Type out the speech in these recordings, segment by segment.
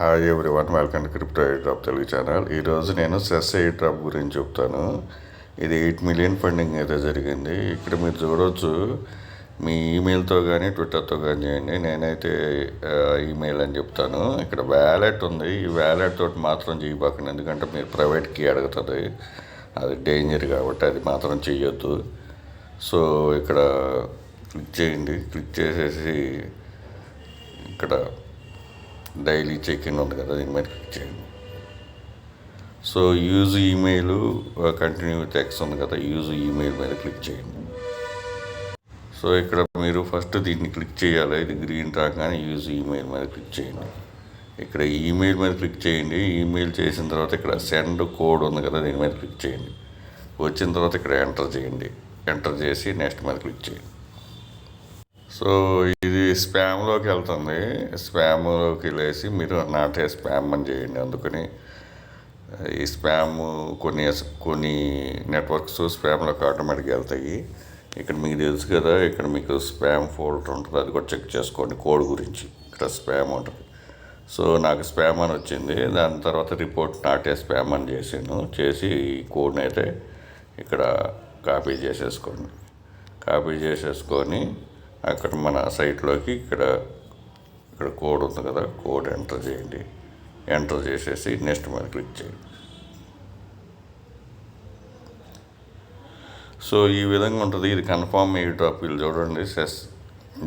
Hi everyone, welcome to crypto air drop Telugu channel. ఈరోజు నేను cess air drop గురించి చెప్తాను. ఇది 8 మిలియన్ ఫండింగ్ అయితే జరిగింది. ఇక్కడ మీరు చూడవచ్చు, మీ ఈమెయిల్తో కానీ ట్విట్టర్తో కానీ చేయండి. నేనైతే ఈమెయిల్ అని చెప్తాను. ఇక్కడ వ్యాలెట్ ఉంది, ఈ వ్యాలెట్ తోటి మాత్రం చేయబాకండి, ఎందుకంటే మీరు ప్రైవేట్ కీ అడుగుతుంది, అది డేంజర్ కాబట్టి అది మాత్రం చెయ్యొద్దు. సో ఇక్కడ క్లిక్ చేయండి. క్లిక్ చేసేసి ఇక్కడ డైలీ చెక్ ఇన్ ఉంది కదా, దీని మీద క్లిక్ చేయండి. So use email continue with X ఉంది కదా, యూజ్ ఈమెయిల్ మీద క్లిక్ చేయండి. సో ఇక్కడ మీరు ఫస్ట్ దీన్ని క్లిక్ చేయాలి. ఇది గ్రీన్ రాగానే యూజ్ ఈమెయిల్ మీద క్లిక్ చేయండి. ఇక్కడ ఈమెయిల్ మీద క్లిక్ చేయండి. ఈమెయిల్ చేసిన తర్వాత ఇక్కడ సెండ్ కోడ్ ఉంది కదా, దీని మీద క్లిక్ చేయండి. వచ్చిన తర్వాత ఇక్కడ ఎంటర్ చేయండి. ఎంటర్ చేసి నెక్స్ట్ మీద క్లిక్ చేయండి. సో ఇది స్పామ్లోకి వెళ్తుంది. స్పామ్లోకి వెళ్ళేసి మీరు నాటే స్పామ్ అని చేయండి. అందుకని ఈ స్పామ్ కొన్ని నెట్వర్క్స్ స్పామ్లోకి ఆటోమేటిక్గా వెళ్తాయి. ఇక్కడ మీకు తెలుసు కదా, ఇక్కడ మీకు స్పామ్ ఫోల్డర్ ఉంటుంది, అది కూడా చెక్ చేసుకోండి. కోడ్ గురించి ఇక్కడ స్పామ్ ఉంటుంది. సో నాకు స్పామ్ అని వచ్చింది. దాని తర్వాత రిపోర్ట్ నాటే స్పామ్ అని చేసి ఈ కోడ్ని అయితే ఇక్కడ కాపీ చేసేసుకొని అక్కడ మన సైట్లోకి ఇక్కడ కోడ్ ఉంది కదా, కోడ్ ఎంటర్ చేయండి. ఎంటర్ చేసేసి నెక్స్ట్ మీద క్లిక్ చేయండి. సో ఈ విధంగా ఉంటుంది. ఇది కన్ఫర్మ్ ఎయిర్ డ్రాప్. వీళ్ళు చూడండి,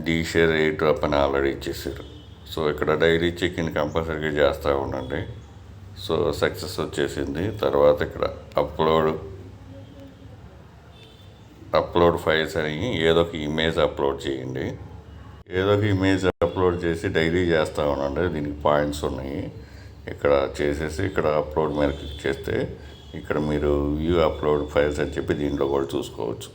డీ షేర్ ఎయిర్ డ్రాప్ అని ఆల్రెడీ ఇచ్చేసారు. సో ఇక్కడ డైలీ చెక్ ఇన్ కంపల్సరీగా చేస్తూ ఉండండి. సో సక్సెస్ వచ్చేసింది. తర్వాత ఇక్కడ అప్లోడ్ ఫైల్స్ అని ఏదో ఒక ఇమేజ్ అప్లోడ్ చేయండి. ఏదో ఒక ఇమేజ్ అప్లోడ్ చేసి డైలీ చేస్తూ ఉండండి. దీనికి పాయింట్స్ ఉన్నాయి. ఇక్కడ చేసేసి ఇక్కడ అప్లోడ్ మీద క్లిక్ చేస్తే ఇక్కడ మీరు వ్యూ అప్లోడ్ ఫైల్స్ అని చెప్పి దీంట్లో కూడా చూసుకోవచ్చు.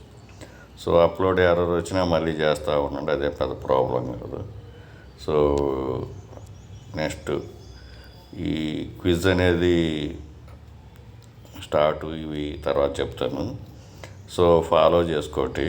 సో అప్లోడ్ ఎర్రర్ వచ్చినా మళ్ళీ చేస్తూ ఉండండి, అదే పెద్ద ప్రాబ్లం కాదు. సో నెక్స్ట్ ఈ క్విజ్ అనేది స్టార్ట్, ఇవి తర్వాత చెప్తాను. సో ఫాలో చేసుకోండి.